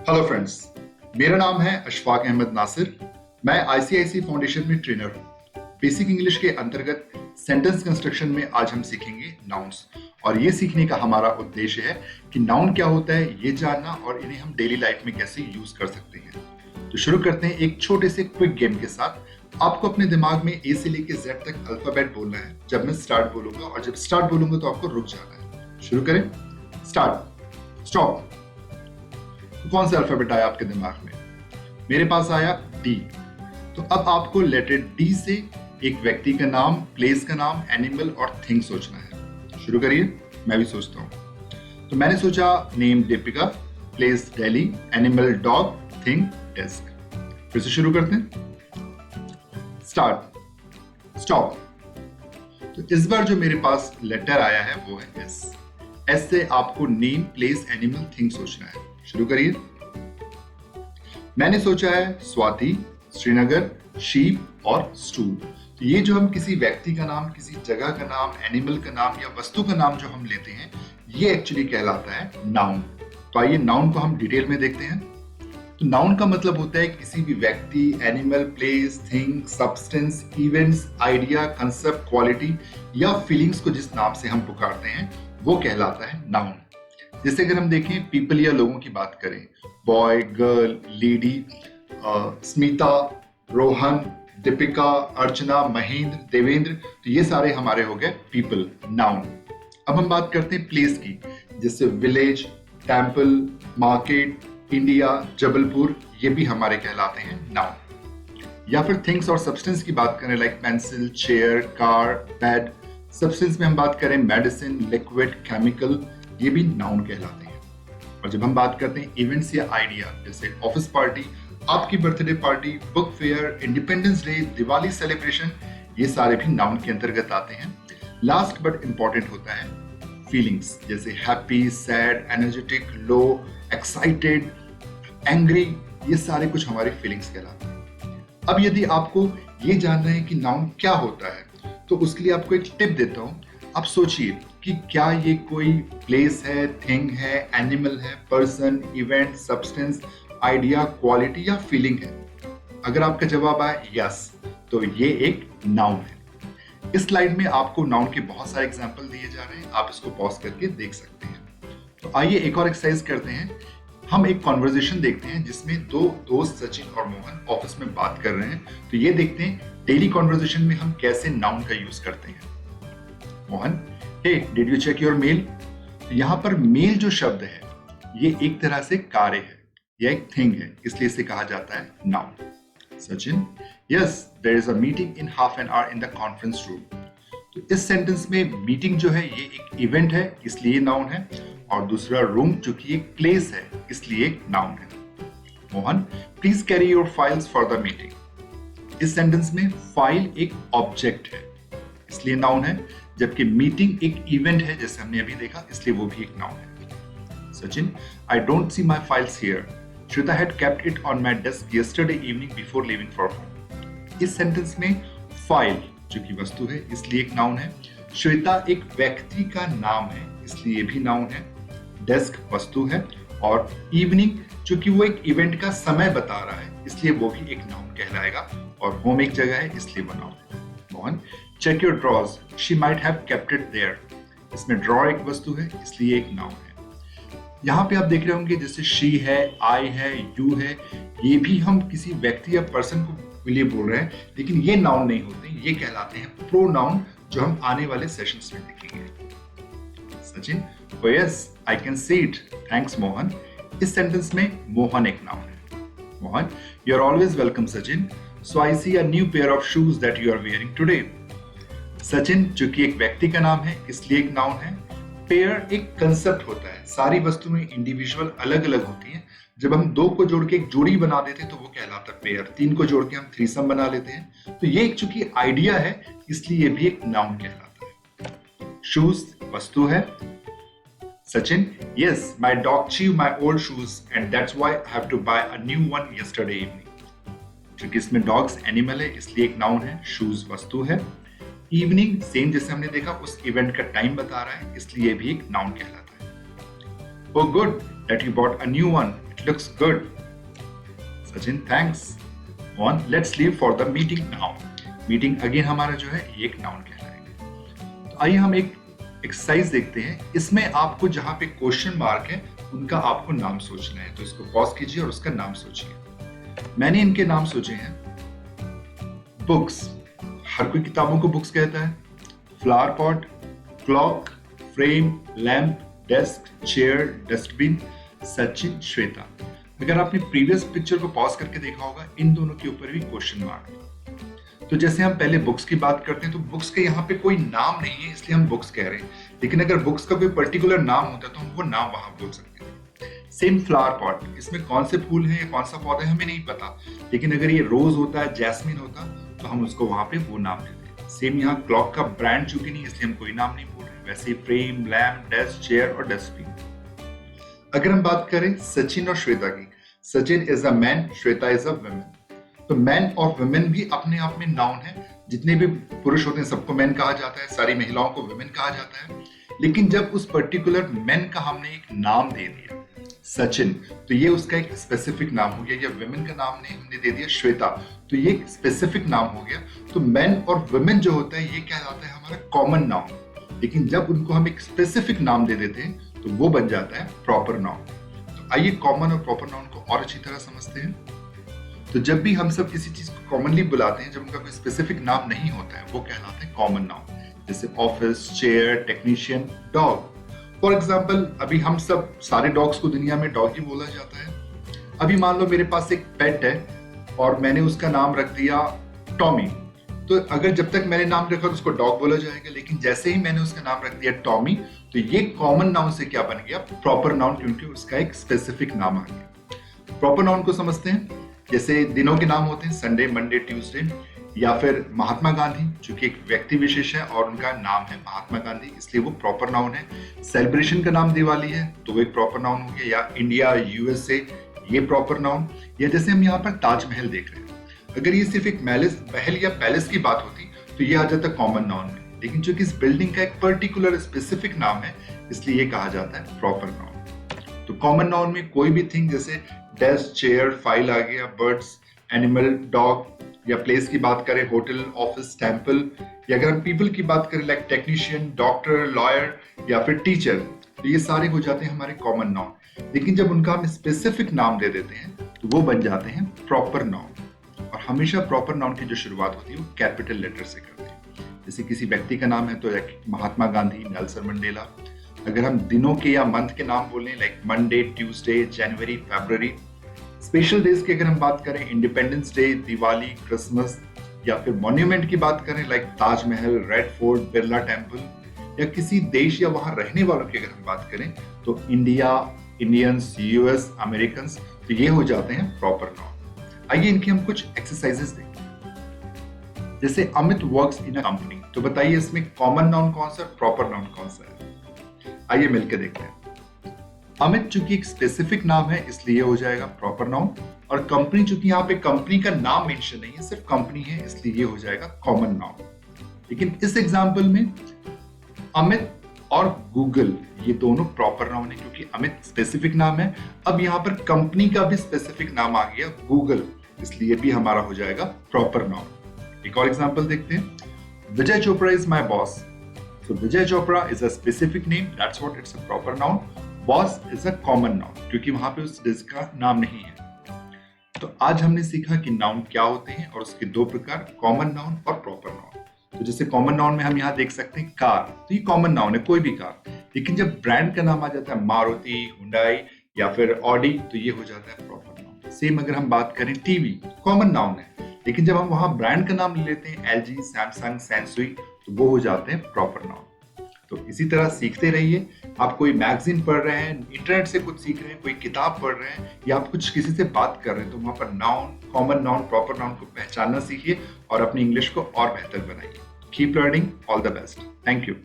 Hello friends, मेरा नाम है अशफाक अहमद नासिर। मैं आईसीआईसी फाउंडेशन में ट्रेनर हूँ। बेसिक इंग्लिश के अंतर्गत सेंटेंस कंस्ट्रक्शन में आज हम सीखेंगे नाउन्स, और ये सीखने का हमारा उद्देश्य है कि नाउन क्या होता है ये जानना और इन्हें हम डेली लाइफ में कैसे यूज कर सकते हैं। तो शुरू करते हैं एक छोटे से क्विक गेम के साथ। आपको अपने दिमाग में ए से लेके जेड तक अल्फाबेट बोलना है। जब मैं स्टार्ट बोलूंगा और जब स्टार्ट बोलूंगा तो आपको रुक जाना है। शुरू करें। स्टार्ट। स्टॉप। कौन सा अल्फाबेट आया आपके दिमाग में? मेरे पास आया डी। तो अब आपको लेटर डी से एक व्यक्ति का नाम, प्लेस का नाम, एनिमल और थिंग सोचना है। शुरू करिए। मैं भी सोचता हूं। तो मैंने सोचा name Deepika, place Delhi, animal dog, thing desk. फिर से शुरू करते हैं। स्टार्ट। स्टॉप। तो इस बार जो मेरे पास लेटर आया है वो है एस। एस से आपको नेम, प्लेस, एनिमल, थिंग सोचना है। शुरू करिए। मैंने सोचा है स्वाति, श्रीनगर, शीप और स्टूल। तो ये जो हम किसी व्यक्ति का नाम, किसी जगह का नाम, एनिमल का नाम या वस्तु का नाम जो हम लेते हैं, ये एक्चुअली कहलाता है नाउन। तो आइए नाउन को हम डिटेल में देखते हैं। तो नाउन का मतलब होता है किसी भी व्यक्ति, animal, place, thing, substance, events, idea, concept, quality या फीलिंग्स को जिस नाम से हम पुकारते हैं वो कहलाता है नाउन। जैसे अगर हम देखें पीपल या लोगों की बात करें, boy, girl, lady, Smita, Rohan, Deepika, Archana, Mahendra, Devendra, तो ये सारे हमारे हो गए पीपल, नाउन। अब हम बात करते हैं प्लेस की, जैसे village, temple, market, India, Jabalpur, ये भी हमारे कहलाते हैं नाउन। या फिर थिंग्स और सब्सटेंस की बात करें, like pencil, chair, car, bed. Substance में हम बात करें मेडिसिन, लिक्विड, केमिकल, ये भी नाउन कहलाते हैं। और जब हम बात करते हैं इवेंट्स या आइडिया, जैसे ऑफिस पार्टी, आपकी birthday party, book fair, independence day, Diwali celebration, ये सारे भी नाउन के अंतर्गत आते हैं। लास्ट बट इंपॉर्टेंट होता है फीलिंग्स, जैसे हैप्पी, सैड, एनर्जेटिक, लो, एक्साइटेड, एंग्री, ये सारे कुछ हमारे फीलिंग्स कहलाते हैं। अब यदि आपको ये जानना है कि नाउन क्या होता है, तो उसके लिए आपको एक टिप देता हूं। आप सोचिए कि क्या ये कोई प्लेस है, थिंग है, एनिमल है, person, event, substance, idea, quality या फीलिंग है। अगर आपका जवाब आए यस, तो ये एक नाउन है। इस स्लाइड में आपको नाउन के बहुत सारे एग्जांपल दिए जा रहे हैं, आप इसको पॉज करके देख सकते हैं। तो आइए एक और एक्सरसाइज करते हैं। हम एक कॉन्वर्जेशन देखते हैं जिसमें दो दोस्त सचिन और मोहन ऑफिस में बात कर रहे हैं। तो ये देखते हैं डेली कॉन्वर्जेशन में हम कैसे नाउन का यूज करते हैं। Mohan, hey did you check your mail? तो यहाँ पर मेल जो शब्द है ये एक तरह से कार्य है या एक थिंग है, इसलिए इसे कहा जाता है noun. Sachin, yes there is a meeting in half an hour in the conference room. तो इस सेंटेंस में मीटिंग जो है ये एक इवेंट है, इसलिए नाउन है, और दूसरा रूम जो कि एक प्लेस है, इसलिए एक नाउन है। Mohan, please carry your files for the meeting. इस सेंटेंस में फाइल एक ऑब्जेक्ट है, इसलिए नाउन है, जबकि मीटिंग एक इवेंट है, जैसे हमने अभी देखा, इसलिए वो भी एक नाउन है। Sachin, I don't see my files here. Shweta had kept it on my desk yesterday evening before leaving for home. इस सेंटेंस में फाइल जो कि वस्तु है, इसलिए एक नाउन है। श्वेता एक व्यक्ति का नाम है, इसलिए भी नाउन है। डेस्क वस्तु है, और इवनिंग जो कि वो एक इवेंट का समय बता रहा है, इसलिए वो भी एक नाउन कहलाएगा। और होम एक जगह है, इसलिए वो नाउन है। Mohan, check your drawers, she might have kept it there. इसमें ड्रॉर एक वस्तु है, इसलिए एक नाउन है। यहाँ पे आप देख रहे होंगे जैसे शी है, आई है, यू है, ये भी हम किसी व्यक्ति या पर्सन को लिए बोल रहे हैं, लेकिन ये नाउन नहीं होते, ये कहलाते हैं प्रोनाउन, जो हम आने वाले सेशंस में देखेंगे। Sachin, oh yes, I can see it. Thanks, Mohan. इस सेंटेंस में मोहन एक नाउन है। Mohan, you are always welcome, Sachin. So I see a new pair of shoes that you are wearing today. Sachin जो कि एक व्यक्ति का नाम है, इसलिए एक नाउन है। पेयर एक कंसेप्ट होता है, सारी वस्तुएं इंडिविजुअल अलग अलग होती हैं। जब हम दो को जोड़ के एक जोड़ी बना देते हैं तो वो कहलाता है पेयर। तीन को जोड़ के हम थ्रीसम बना लेते हैं। तो ये एक चूंकि आइडिया है, इसलिए ये भी एक नाउन कहलाता है। शूज वस्तु है। Sachin, yes, my dog chewed my old shoes and that's why I have to buy a new one yesterday evening. क्योंकि इसमें डॉग्स एनिमल है, इसलिए एक नाउन है। शूज वस्तु है। इवनिंग सेम जैसे हमने देखा, उस इवेंट का टाइम बता रहा है, इसलिए भी एक नाउन कहलाता है। Oh good that you bought a new one. It looks good. Sachin, thanks. On, let's leave for the meeting now. Meeting again हमारा जो है ये एक नाउन कहलाएगा। तो आइए हम एक एक्सरसाइज देखते हैं। इसमें आपको जहां पे क्वेश्चन मार्क है उनका आपको नाम सोचना है। तो इसको पॉज कीजिए और उसका नाम सोचिए। मैंने इनके नाम सोचे हैं। बुक्स, हर कोई किताबों को बुक्स कहता है। Flower pot, clock, frame, lamp, desk, chair, dustbin, Sachin, Shweta. अगर आपने प्रीवियस पिक्चर को पॉज करके देखा होगा, इन दोनों के ऊपर भी क्वेश्चन मार्क है। तो जैसे हम पहले बुक्स की बात करते हैं तो बुक्स के यहाँ पे कोई नाम नहीं है इसलिए हम बुक्स कह रहे हैं, लेकिन अगर बुक्स का कोई पर्टिकुलर नाम होता तो हम वो नाम वहां बोल सकते हैं। सेम फ्लावर पॉट, इसमें कौन से फूल है या कौन सा पौधा है हमें नहीं पता, लेकिन अगर ये रोज होता है, जैस्मिन होता तो हम उसको वहां पे वो नाम देते हैं। सेम यहाँ क्लॉक का ब्रांड चूंकि नहीं इसलिए हम कोई नाम नहीं बोल रहे। वैसे फ्रेम, लैम्प, डेस्क, चेयर और डस्टबिन। अगर हम बात करें सचिन और श्वेता की, Sachin is a man, Shweta is a women. तो मैन और वुमेन भी अपने आप में नाउन है। जितने भी पुरुष होते हैं सबको मैन कहा जाता है, सारी महिलाओं को वुमेन कहा जाता है। लेकिन जब उस पर्टिकुलर मैन का हमने एक नाम दे दिया सचिन, तो ये उसका एक स्पेसिफिक नाम हो गया। या वुमेन का नाम ने हमने दे दिया श्वेता, तो ये एक स्पेसिफिक नाम हो गया। तो मैन और वुमेन जो होता है ये क्या कहलाता है हमारा कॉमन नाउन। लेकिन जब उनको हम एक स्पेसिफिक नाम दे देते हैं तो वो बन जाता है प्रॉपर नाउन। तो आइए कॉमन और प्रॉपर नाउन को और अच्छी तरह समझते हैं। तो जब भी हम सब किसी चीज को कॉमनली बुलाते हैं, जब उनका कोई स्पेसिफिक नाम नहीं होता है, वो कहलाते हैं कॉमन नाउन। जैसे office, chair, technician, dog. For example, अभी हम सब सारे डॉग्स को दुनिया में डॉग ही बोला जाता है। अभी मान लो मेरे पास एक पेट है और मैंने उसका नाम रख दिया टॉमी। तो अगर जब तक मैंने नाम रखा तो उसको डॉग बोला जाएगा, लेकिन जैसे ही मैंने उसका नाम रख दिया टॉमी, तो ये कॉमन नाउन से क्या बन गया, प्रॉपर नाउन, क्योंकि उसका एक स्पेसिफिक नाम आ गया। प्रॉपर नाउन को समझते हैं। जैसे दिनों के नाम होते हैं संडे, मंडे, ट्यूसडे। या फिर महात्मा गांधी, जो कि एक व्यक्ति विशेष है और उनका नाम है महात्मा गांधी, इसलिए वो प्रॉपर नाउन है। सेलिब्रेशन का नाम दिवाली है तो वो एक प्रॉपर नाउन हो गया। या इंडिया, यूएसए, ये प्रॉपर नाउन। या जैसे हम यहाँ पर ताजमहल देख रहे हैं, अगर ये सिर्फ एक महल या पैलेस की बात होती तो ये आ जाता कॉमन नाउन में, लेकिन चूंकि इस बिल्डिंग का एक पर्टिकुलर स्पेसिफिक नाम है इसलिए ये कहा जाता है प्रॉपर नाउन। तो कॉमन नाउन में कोई भी थिंग, जैसे डेस्क, चेयर, फाइल आ गया, बर्ड्स, एनिमल, डॉग। या प्लेस की बात करें, होटल, ऑफिस, टेम्पल। या अगर हम पीपल की बात करें, लाइक टेक्नीशियन, डॉक्टर, लॉयर या फिर टीचर, तो ये सारे हो जाते हैं हमारे कॉमन नाउन। लेकिन जब उनका हम स्पेसिफिक नाम दे देते हैं तो वो बन जाते हैं प्रॉपर नाउन। और हमेशा प्रॉपर नाउन की जो शुरुआत होती है वो कैपिटल लेटर से करते हैं। जैसे किसी व्यक्ति का नाम है तो महात्मा गांधी, नेल्सन मंडेला। अगर हम दिनों के या मंथ के नाम बोलें, लाइक मंडे, ट्यूसडे, जनवरी, फरवरी। स्पेशल डेज की अगर हम बात करें, इंडिपेंडेंस डे, दिवाली, क्रिसमस। या फिर मॉन्यूमेंट की बात करें, like Taj Mahal, red fort, Birla temple. या किसी देश या वहां रहने वालों की अगर हम बात करें तो इंडिया, इंडियंस, यूएस, अमेरिकन, तो ये हो जाते हैं प्रॉपर नाउन। आइए इनकी हम कुछ एक्सरसाइजेस देखते हैं। जैसे Amit works in a company, तो बताइए इसमें कॉमन नाउन कौन सा, प्रॉपर नाउन कौन सा है? आइए मिलकर देखते हैं। अमित चूंकि एक स्पेसिफिक नाम है इसलिए हो जाएगा प्रॉपर नाउन। और कंपनी, चूंकि यहाँ पे कंपनी का नाम मेंशन नहीं है, सिर्फ कंपनी है, इसलिए ये हो जाएगा कॉमन नाउन। लेकिन इस एग्जांपल में अमित और गूगल, ये दोनों प्रॉपर नाउन है क्योंकि अमित स्पेसिफिक नाम है। अब यहाँ पर कंपनी का भी स्पेसिफिक नाम आ गया गूगल, इसलिए भी हमारा हो जाएगा प्रॉपर नाउन। एक और एग्जांपल देखते हैं। Vijay Chopra is my boss. So Vijay Chopra is a specific name. That's what it's a proper noun. Boss is a common noun क्योंकि वहां पे उस डिश का नाम नहीं है। तो आज हमने सीखा कि नाउन क्या होते हैं और उसके दो प्रकार, कॉमन नाउन और प्रॉपर नाउन। तो जैसे कॉमन नाउन में हम यहाँ देख सकते हैं कार, तो ये कॉमन नाउन है, कोई भी कार। लेकिन जब ब्रांड का नाम आ जाता है मारुति, हुंडई या फिर ऑडी, तो ये हो जाता है प्रॉपर नाउन। सेम अगर हम बात करें टीवी, कॉमन नाउन है, लेकिन जब हम वहां ब्रांड का नाम ले लेते हैं एलजी, सैमसंग, सैमसुई, तो वो हो जाते हैं प्रॉपर नाउन। तो इसी तरह सीखते रहिए। आप कोई मैगजीन पढ़ रहे हैं, इंटरनेट से कुछ सीख रहे हैं, कोई किताब पढ़ रहे हैं या आप कुछ किसी से बात कर रहे हैं, तो वहां पर noun, common noun, proper noun को पहचानना सीखिए और अपनी इंग्लिश को और बेहतर बनाइए। Keep learning, all the best. Thank you.